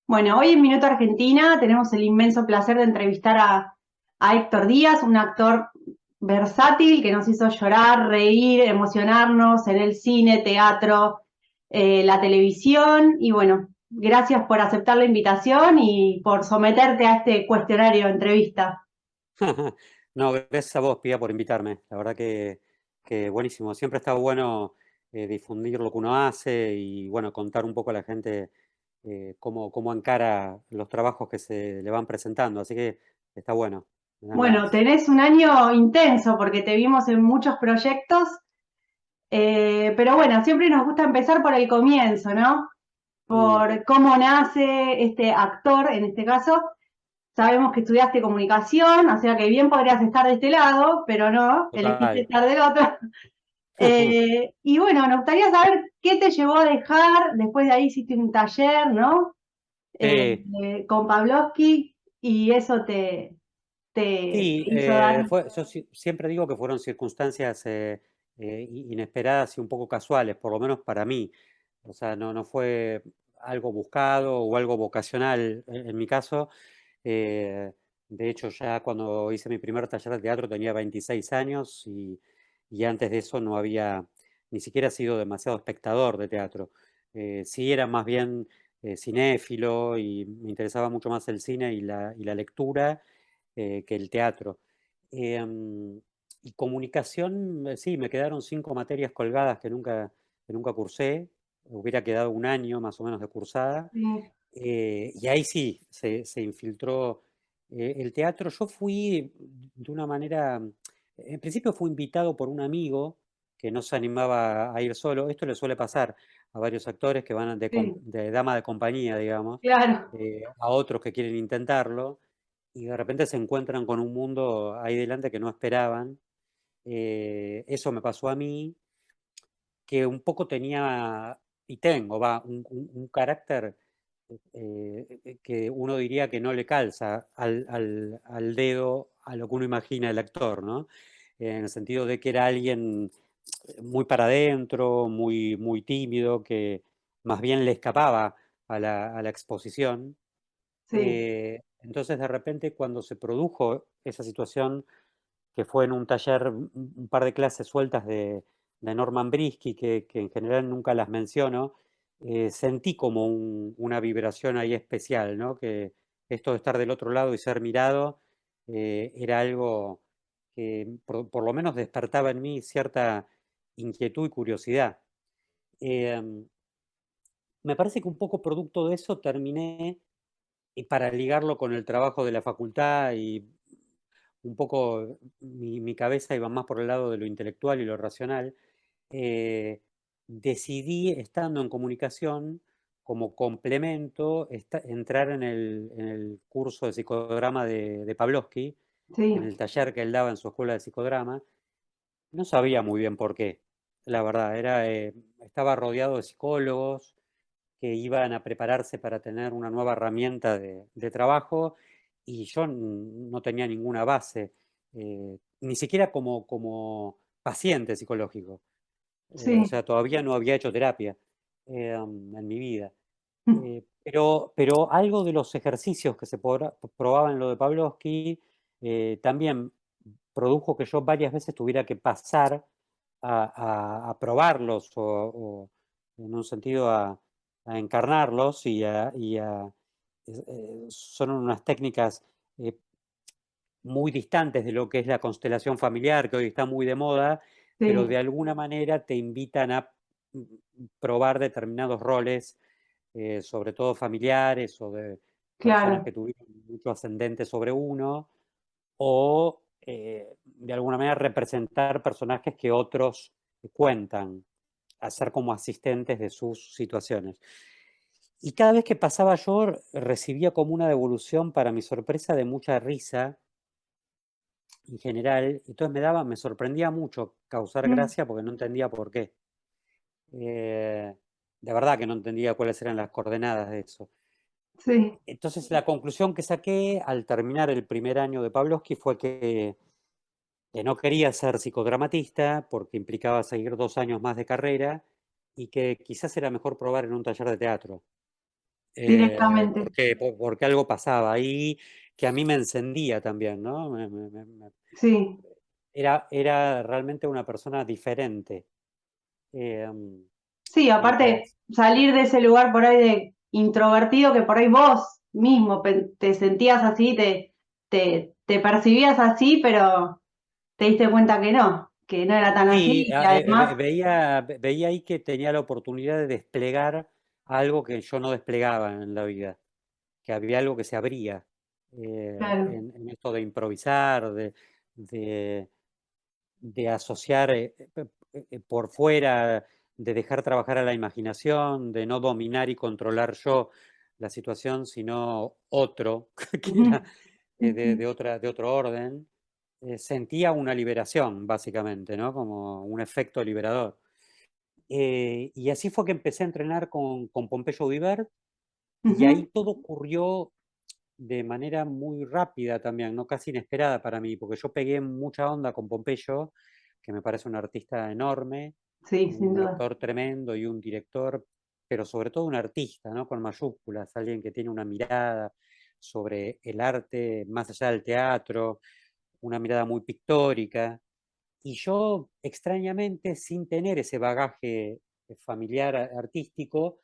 Bueno, hoy en Minuto Argentina tenemos el inmenso placer de entrevistar a Héctor Díaz, un actor versátil que nos hizo llorar, reír, emocionarnos en el cine, teatro, la televisión. Y bueno, gracias por aceptar la invitación y por someterte a este cuestionario de entrevista. No, gracias a vos, Pía, por invitarme. La verdad que buenísimo. Siempre está bueno difundir lo que uno hace y bueno, contar un poco a la gente cómo encara los trabajos que se le van presentando. Así que está bueno, me dan Bueno, ganas. tenés un año intenso porque te vimos en muchos proyectos, pero bueno, siempre nos gusta empezar por el comienzo, ¿no? Mm, Por cómo nace este actor, en este caso. Sabemos que estudiaste comunicación, o sea que bien podrías estar de este lado, pero no, elegiste total. estar del otro. Y bueno, nos gustaría saber qué te llevó a dejar, después de ahí hiciste un taller, ¿no? Sí, Con Pavlovsky, y eso te sí, hizo dar... yo siempre digo que fueron circunstancias inesperadas y un poco casuales, por lo menos para mí. O sea, no fue algo buscado o algo vocacional en mi caso. Eh, de hecho, ya cuando hice mi primer taller de teatro tenía 26 años y antes de eso no había ni siquiera sido demasiado espectador de teatro. Sí era más bien cinéfilo y me interesaba mucho más el cine y la lectura que el teatro. Em, y comunicación, sí, me quedaron 5 materias colgadas que nunca cursé. Hubiera quedado un año más o menos de cursada. Sí, Y ahí sí, se infiltró el teatro. Yo fui de una manera, en principio fui invitado por un amigo que no se animaba a ir solo. Esto le suele pasar a varios actores que van sí, de dama de compañía, digamos, claro, a otros que quieren intentarlo y de repente se encuentran con un mundo ahí delante que no esperaban. Eso me pasó a mí, que un poco tenía, y tengo, va, un carácter que uno diría que no le calza al dedo a lo que uno imagina el actor, ¿no? En el sentido de que era alguien muy para adentro, muy tímido, que más bien le escapaba a la exposición. sí, Entonces, de repente, cuando se produjo esa situación, que fue en un taller, un par de clases sueltas de Norman Brisky, que en general nunca las menciono, sentí como una vibración ahí especial, ¿no? Que esto de estar del otro lado y ser mirado era algo que por lo menos despertaba en mí cierta inquietud y curiosidad. Eh, Me parece que un poco producto de eso terminé, y para ligarlo con el trabajo de la facultad y un poco mi cabeza iba más por el lado de lo intelectual y lo racional, eh, decidí, estando en comunicación, como complemento, entrar en el curso de psicodrama de Pavlovsky, en sí, el taller que él daba en su escuela de psicodrama. No sabía muy bien por qué, la verdad. Estaba rodeado de psicólogos que iban a prepararse para tener una nueva herramienta de trabajo y yo no tenía ninguna base, ni siquiera como paciente psicológico. O sí. sea, todavía no había hecho terapia en mi vida. Pero algo de los ejercicios que se probaban en lo de Pavlovsky también produjo que yo varias veces tuviera que pasar a probarlos o, en un sentido a encarnarlos son unas técnicas eh, muy distantes de lo que es la constelación familiar, que hoy está muy de moda, pero Sí, de alguna manera te invitan a mm, probar determinados roles, sobre todo familiares o de personas claro. que tuvieron mucho ascendente sobre uno, o de alguna manera representar personajes que otros cuentan, hacer como asistentes de sus situaciones. Y cada vez que pasaba yo recibía como una devolución, para mi sorpresa, de mucha risa en general. Entonces me sorprendía mucho causar Mm, gracia porque no entendía por qué. Eh, de verdad que no entendía cuáles eran las coordenadas de eso. sí, Entonces la conclusión que saqué al terminar el primer año de Pavlovsky fue que no quería ser psicodramatista porque implicaba seguir 2 años más de carrera y que quizás era mejor probar en un taller de teatro. directamente. porque algo pasaba ahí que a mí me encendía también, ¿no? Sí. Era realmente una persona diferente. Eh, Sí, aparte, entonces, salir de ese lugar por ahí de introvertido que por ahí vos mismo te sentías así, te percibías así, pero te diste cuenta que no era tan así sí, y además, veía ahí que tenía la oportunidad de desplegar algo que yo no desplegaba en la vida, que había algo que se abría claro. en esto de improvisar, de, de asociar por fuera, de dejar trabajar a la imaginación, de no dominar y controlar yo la situación, sino otro, que Ujú, era ujú, de otro orden, sentía una liberación, básicamente, ¿no? Como un efecto liberador. Y así fue que empecé a entrenar con Pompeyo Viver, y ahí ujú. todo ocurrió de manera muy rápida también, ¿no? Casi inesperada para mí, porque yo pegué mucha onda con Pompeyo, que me parece un artista enorme, Sí, sin un duda. actor tremendo y un director, pero sobre todo un artista, ¿no? Con mayúsculas, alguien que tiene una mirada sobre el arte más allá del teatro, una mirada muy pictórica. Y yo, extrañamente, sin tener ese bagaje familiar artístico,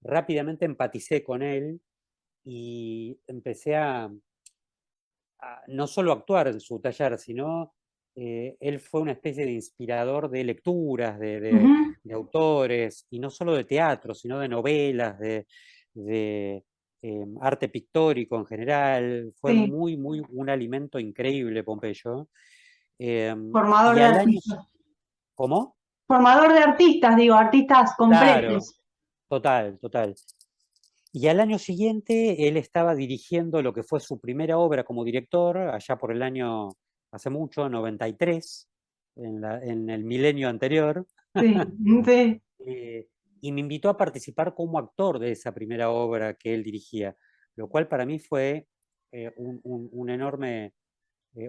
rápidamente empaticé con él y empecé a no solo actuar en su taller, sino él fue una especie de inspirador de lecturas, Ujú, de autores, y no solo de teatro, sino de novelas, de arte pictórico en general. Fue sí, muy, muy un alimento increíble, Pompeyo. Eh, formador y de al año, artistas. ¿cómo? Formador de artistas, digo, artistas Claro, completos. total, total. Y al año siguiente él estaba dirigiendo lo que fue su primera obra como director, allá por el año, hace mucho, 93, en el milenio anterior, Sí, sí. eh, y me invitó a participar como actor de esa primera obra que él dirigía, lo cual para mí fue un enorme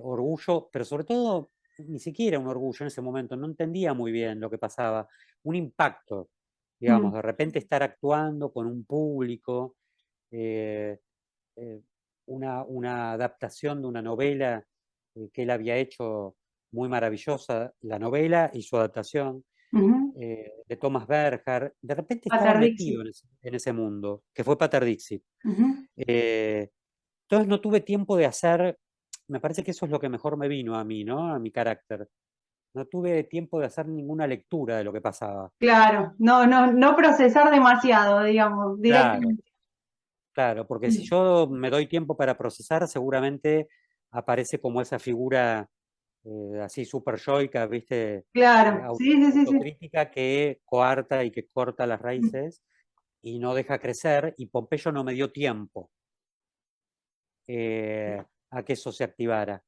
orgullo, pero sobre todo ni siquiera un orgullo en ese momento, no entendía muy bien lo que pasaba, un impacto, digamos, Mm, de repente estar actuando con un público, eh, eh, una adaptación de una novela que él había hecho muy maravillosa, la novela y su adaptación ujú. de Thomas Berger. De repente estaba Pater metido Dixit. en ese mundo, que fue Pater Dixit. Ujú, Eh, entonces no tuve tiempo de hacer, me parece que eso es lo que mejor me vino a mí, ¿no? A mi carácter. No tuve tiempo de hacer ninguna lectura de lo que pasaba. claro, no procesar demasiado, digamos, Claro, directamente. claro, porque si Mm, yo me doy tiempo para procesar, seguramente aparece como esa figura así súper yoica, ¿viste? claro, sí, sí, sí, sí. Autocrítica que coarta y que corta las Mm. raíces y no deja crecer, y Pompeyo no me dio tiempo a que eso se activara.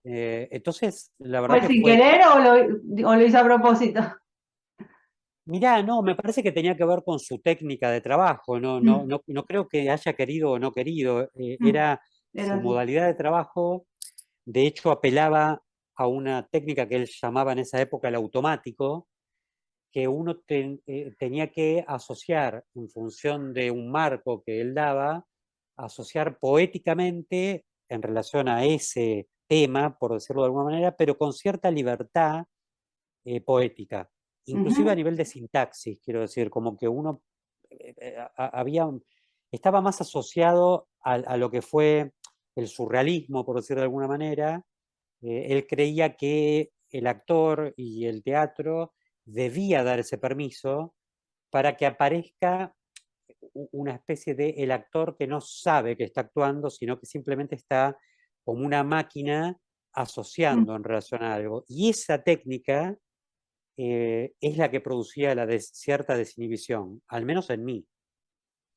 Entonces, la verdad ¿Fue que sin fue, querer o lo hizo a propósito? mirá, no, me parece que tenía que ver con su técnica de trabajo, Mm, no creo que haya querido o no querido, mm, era era su así. modalidad de trabajo. De hecho, apelaba a una técnica que él llamaba en esa época el automático, que uno tenía que asociar en función de un marco que él daba, asociar poéticamente en relación a ese tema, por decirlo de alguna manera, pero con cierta libertad poética, inclusive a Ujú, nivel de sintaxis, quiero decir, como que uno había, estaba más asociado a lo que fue el surrealismo, por decirlo de alguna manera. Él creía que el actor y el teatro debía dar ese permiso para que aparezca una especie de el actor que no sabe que está actuando, sino que simplemente está como una máquina mm. asociando en relación a algo. Y esa técnica es la que producía la cierta desinhibición, al menos en mí.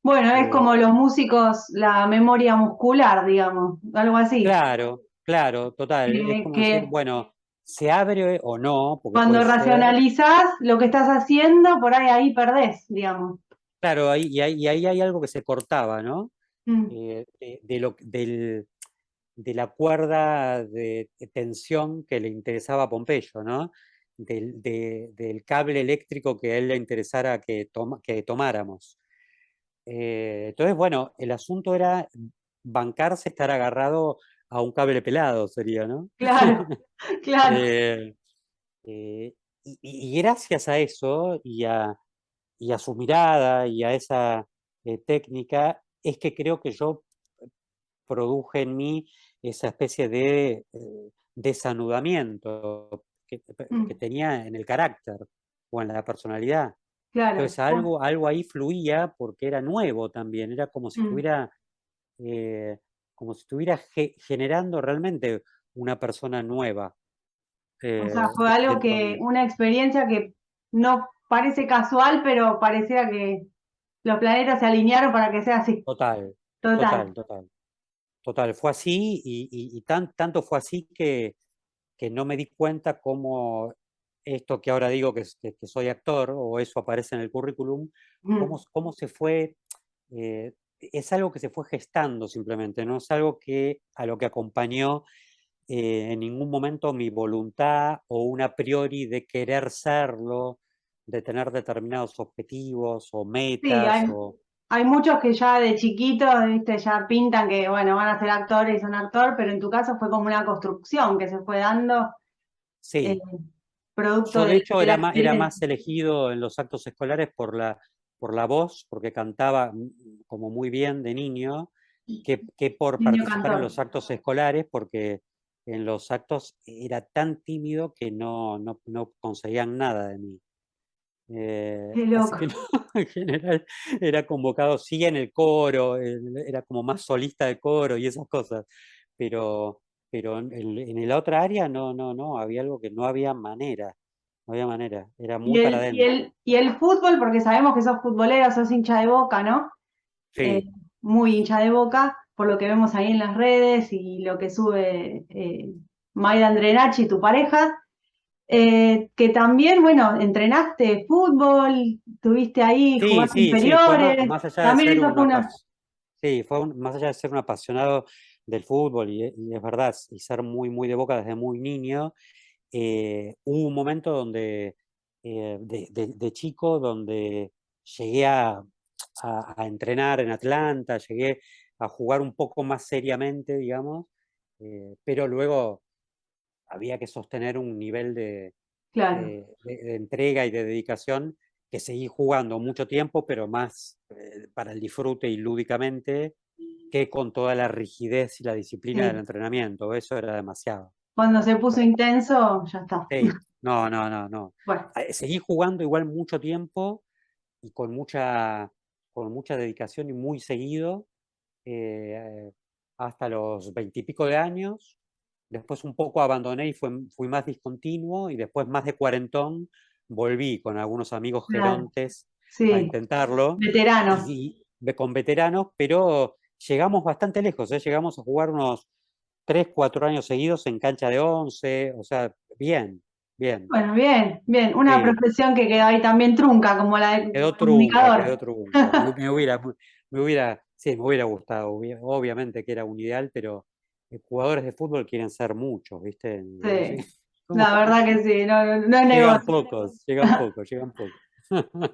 Bueno, es Eh, como los músicos, la memoria muscular, digamos, algo así. claro, claro, total. Es como decir, Que bueno, se abre o no, porque puede cuando ser. racionalizás lo que estás haciendo, por ahí perdés, digamos. Claro, y ahí hay algo que se cortaba, ¿no? Mm, De la cuerda de tensión que le interesaba a Pompeyo, ¿no? Del cable eléctrico que a él le interesara que tomáramos. Entonces, bueno, el asunto era bancarse, estar agarrado a un cable pelado, sería, ¿no? Claro, claro. Eh, y gracias a eso y a su mirada y a esa técnica, es que creo que yo produje en mí esa especie de desanudamiento que Mm, tenía en el carácter o en la personalidad. claro. Entonces algo ahí fluía porque era nuevo también, era Mm. eh, como si estuviera generando realmente una persona nueva O sea, fue algo dentro que, mío. una experiencia que no parece casual, pero pareciera que los planetas se alinearon para que sea así. Total, Total. total, total, total. Fue así y tanto fue así que no me di cuenta cómo esto que ahora digo que soy actor, o eso aparece en el currículum, Mm. cómo se fue, es algo que se fue gestando simplemente, no es algo que a lo que acompañó en ningún momento mi voluntad o un a priori de querer serlo, de tener determinados objetivos o Sí, metas o hay muchos que ya de chiquitos, viste, ya pintan que, bueno, van a ser actores y son actor, pero en tu caso fue como una construcción que se fue dando, eh, sí. producto Yo de hecho de la era experiencia. más elegido en los actos escolares por la voz, porque cantaba como muy bien de niño, que por Niño participar en cantor. los actos escolares, porque en los actos era tan tímido que no conseguían nada de mí. Qué Así loco. que no, en general era convocado, sí en el coro, era como más solista de coro y esas cosas, pero, pero en la otra área no, había algo que no había manera, no había manera, era Y muy para el, y adentro. el, y el fútbol, porque sabemos que sos futbolero, sos hincha de Boca, ¿no? Eh, Sí, muy hincha de Boca, por lo que vemos ahí en las redes y lo que sube Maida Andrenachi, tu pareja. Que también, bueno, entrenaste fútbol, estuviste ahí sí, jugando sí, sí, fue inferiores, más allá de también ser eso fue una, sí, más allá de ser un apasionado del fútbol, y es verdad, y ser muy, muy de Boca desde muy niño. Hubo un momento donde, de chico, donde llegué a entrenar en Atlanta, llegué a jugar un poco más seriamente, digamos, pero luego había que sostener un nivel claro, de entrega y de dedicación que seguí jugando mucho tiempo, pero más para el disfrute y lúdicamente que con toda la rigidez y la disciplina del sí. entrenamiento. Eso era demasiado. Cuando se puso intenso, ya está. Sí, no. Bueno, Seguí jugando igual mucho tiempo y con mucha dedicación y muy seguido, eh, hasta los 20 y pico de años. Después un poco abandoné y fui más discontinuo y después más de cuarentón volví con algunos amigos claro, gerontes a sí, intentarlo veteranos. con veteranos, pero llegamos bastante lejos, ¿eh? Llegamos a jugar unos 3 4 años seguidos en cancha de 11, o sea, bien, bien. Bueno, bien, bien, una Sí, profesión que quedó ahí también trunca, como la de quedó comunicador. trunca. Sí, me hubiera gustado, obviamente que era un ideal, pero jugadores de fútbol quieren ser muchos, ¿viste? Así Sí, como la verdad que sí, no, no es negocio. llegan pocos, llegan pocos, llegan pocos.